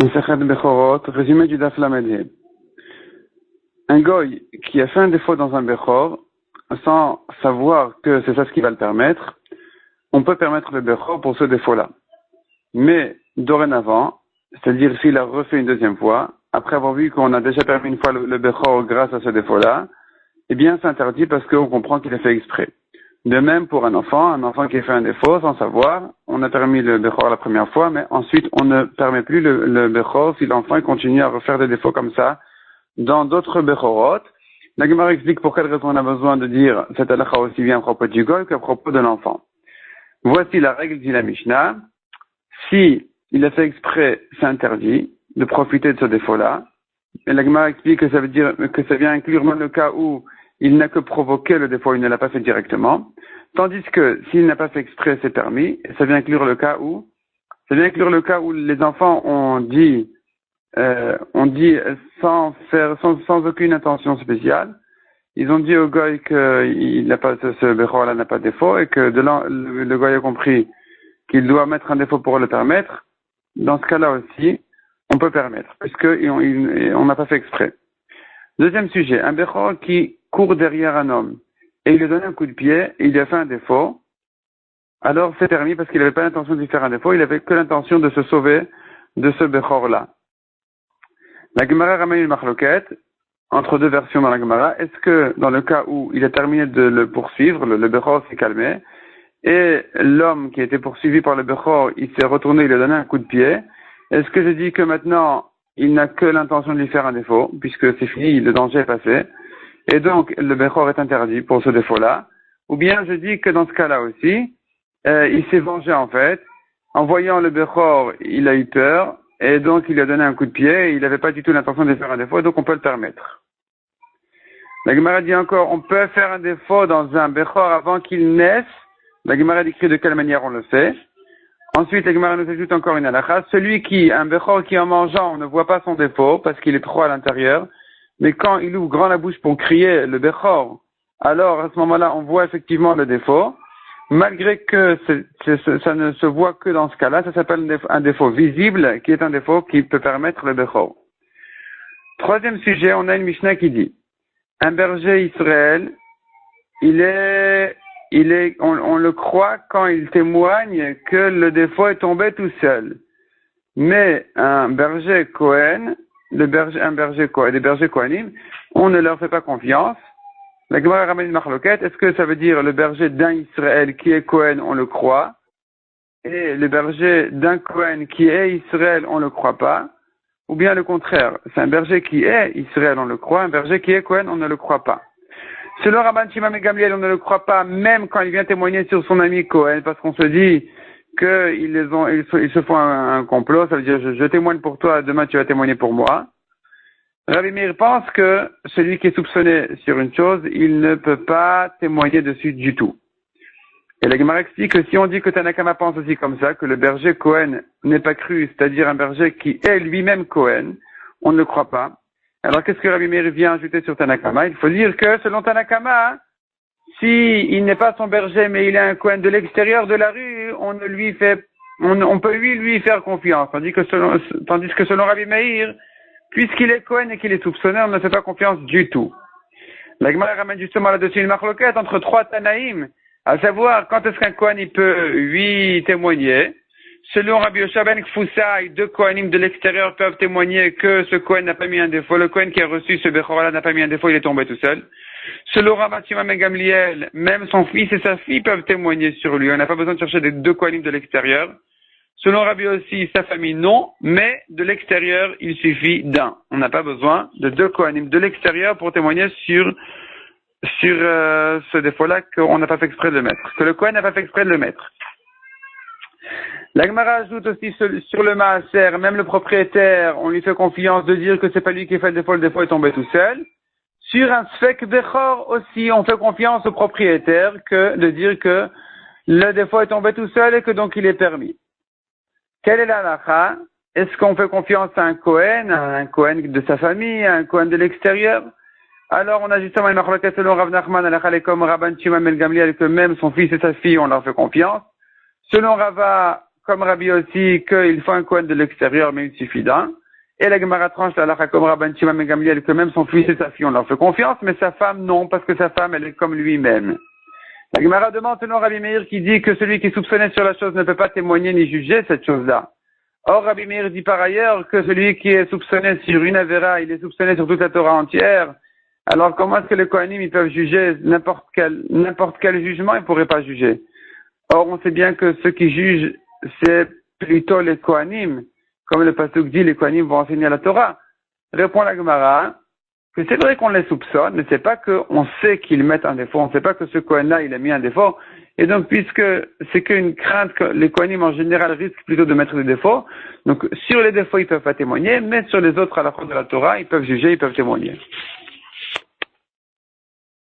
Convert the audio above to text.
Masechet Bechorot, résumé du Daf Lamed He. Un goy qui a fait un défaut dans un Bechor, sans savoir que c'est ça ce qui va le permettre, on peut permettre le Bechor pour ce défaut-là. Mais, dorénavant, c'est-à-dire s'il a refait une deuxième fois, après avoir vu qu'on a déjà permis une fois le Bechor grâce à ce défaut-là, eh bien c'est interdit parce qu'on comprend qu'il a fait exprès. De même pour un enfant qui a fait un défaut sans savoir, on a permis le Bechor la première fois, mais ensuite on ne permet plus le Bechor si l'enfant continue à refaire des défauts comme ça dans d'autres Bechorot. La Gemara explique pour quelle raison on a besoin de dire cette halakha aussi bien à propos du goy qu'à propos de l'enfant. Voici la règle, dit la Mishnah. Si il a fait exprès, c'est interdit de profiter de ce défaut-là. Et la Gemara explique que ça veut dire que ça vient inclure même le cas où il n'a que provoqué le défaut, il ne l'a pas fait directement. Tandis que s'il n'a pas fait exprès, c'est permis. Et ça vient inclure le cas où les enfants ont dit sans aucune intention spéciale. Ils ont dit au goy que ce Bechor-là n'a pas de défaut et que le goy a compris qu'il doit mettre un défaut pour le permettre. Dans ce cas-là aussi, on peut permettre, puisqu'on n'a pas fait exprès. Deuxième sujet, un Bechor qui court derrière un homme et il lui donne un coup de pied et il lui a fait un défaut, alors c'est permis parce qu'il n'avait pas l'intention de lui faire un défaut, il avait que l'intention de se sauver de ce Bechor-là. La Gemara ramène une marloquette entre deux versions dans la Gemara. Est-ce que dans le cas où il a terminé de le poursuivre, le Bechor s'est calmé, et l'homme qui a été poursuivi par le Bechor, il s'est retourné, il lui a donné un coup de pied, est-ce que je dis que maintenant il n'a que l'intention de lui faire un défaut, puisque c'est fini, le danger est passé, et donc le Bechor est interdit pour ce défaut-là, ou bien je dis que dans ce cas-là aussi, il s'est vengé en fait, en voyant le Bechor, il a eu peur, et donc il lui a donné un coup de pied, et il n'avait pas du tout l'intention de lui faire un défaut, donc on peut le permettre. La Gemara dit encore, on peut faire un défaut dans un Bechor avant qu'il naisse. La Gemara décrit de quelle manière on le fait. Ensuite, la Gemara nous ajoute encore une halakha. Un Bechor qui en mangeant, on ne voit pas son défaut parce qu'il est trop à l'intérieur. Mais quand il ouvre grand la bouche pour crier le Bechor, alors à ce moment-là, on voit effectivement le défaut. Malgré que ça ne se voit que dans ce cas-là, ça s'appelle un défaut visible, qui est un défaut qui peut permettre le Bechor. Troisième sujet, on a une Mishnah qui dit, un berger Israël, on le croit quand il témoigne que le défaut est tombé tout seul. Mais un berger Cohen, des bergers Kohanim, on ne leur fait pas confiance. La Gemara ramène une marloquette. Est-ce que ça veut dire le berger d'un Israël qui est Cohen, on le croit, et le berger d'un Cohen qui est Israël, on le croit pas, ou bien le contraire, c'est un berger qui est Israël, on le croit, un berger qui est Cohen, on ne le croit pas. Selon Rabban Shimon et Gamliel, on ne le croit pas, même quand il vient témoigner sur son ami Cohen, parce qu'on se dit qu'ils se font un complot, ça veut dire je témoigne pour toi, demain tu vas témoigner pour moi. Rabbi Meir pense que celui qui est soupçonné sur une chose, il ne peut pas témoigner dessus du tout. Et la Gemara explique que si on dit que Tanakama pense aussi comme ça, que le berger Cohen n'est pas cru, c'est-à-dire un berger qui est lui-même Cohen, on ne le croit pas. Alors qu'est-ce que Rabbi Meir vient ajouter sur Tanakama? Il faut dire que selon Tanakama, si il n'est pas son berger mais il est un Cohen de l'extérieur de la rue, on peut lui faire confiance. Tandis que selon Rabbi Meir, puisqu'il est Cohen et qu'il est soupçonné, on ne fait pas confiance du tout. La Gemara ramène justement là-dessus une marloquette entre trois Tanaïm, à savoir quand est-ce qu'un Cohen il peut lui témoigner. Selon Rabbi Yosha ben Kfousaï, deux Kohanim de l'extérieur peuvent témoigner que ce Cohen n'a pas mis un défaut. Le Cohen qui a reçu ce Bechor-là n'a pas mis un défaut, il est tombé tout seul. Selon Rabban Shimon ben Gamliel, même son fils et sa fille peuvent témoigner sur lui. On n'a pas besoin de chercher des deux Kohanim de l'extérieur. Selon Rabbi aussi, sa famille non, mais de l'extérieur, il suffit d'un. On n'a pas besoin de deux Kohanim de l'extérieur pour témoigner sur ce défaut-là qu'on n'a pas fait exprès de le mettre, que le Kohen n'a pas fait exprès de le mettre. La Gemara ajoute aussi sur le Maaser, même le propriétaire, on lui fait confiance de dire que c'est pas lui qui fait le défaut est tombé tout seul. Sur un Sfek Bechor aussi, on fait confiance au propriétaire de dire que le défaut est tombé tout seul et que donc il est permis. Quelle est la halakha? Est-ce qu'on fait confiance à un Cohen de sa famille, à un Cohen de l'extérieur? Alors on a justement une marloquette selon Rav Nachman, halakha comme Rabban Shimon ben Gamliel, que même son fils et sa fille, on leur fait confiance. Selon Rava, comme Rabbi aussi, qu'il faut un Kohen de l'extérieur, mais il suffit d'un. Et la Gemara tranche la halakha comme Rabban Shimon ben Gamliel, que même son fils et sa fille, on leur fait confiance, mais sa femme, non, parce que sa femme, elle est comme lui-même. La Gemara demande selon Rabbi Meir qui dit que celui qui est soupçonné sur la chose ne peut pas témoigner ni juger cette chose-là. Or, Rabbi Meir dit par ailleurs que celui qui est soupçonné sur une avéra, il est soupçonné sur toute la Torah entière. Alors, comment est-ce que les Kohanim, ils peuvent juger n'importe quel jugement, ils ne pourraient pas juger? Or, on sait bien que ceux qui jugent, c'est plutôt les Kohanim. Comme le pasuk dit, les Kohanim vont enseigner la Torah. Répond la Gemara que c'est vrai qu'on les soupçonne, mais c'est pas qu'on sait qu'ils mettent un défaut, on ne sait pas que ce Kohen-là, il a mis un défaut. Et donc, puisque c'est qu'une crainte que les Kohanim en général risquent plutôt de mettre des défauts, donc sur les défauts, ils peuvent pas témoigner, mais sur les autres à la fois de la Torah, ils peuvent juger, ils peuvent témoigner.